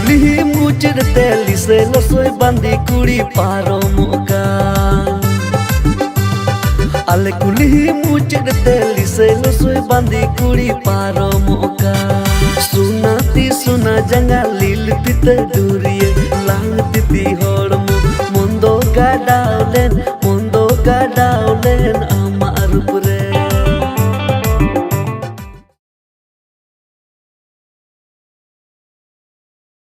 कुली मुचड़ते लिसे लसोय बांधी कुड़ी पारो मोका आले कुली मुचड़ते लिसे लसोय बांधी कुड़ी पारो मोका सुनाती सुना जंगा लील पिते दूरिये लांग तिती होड़मो मुंदो गाडावलेन आमा रूप रे।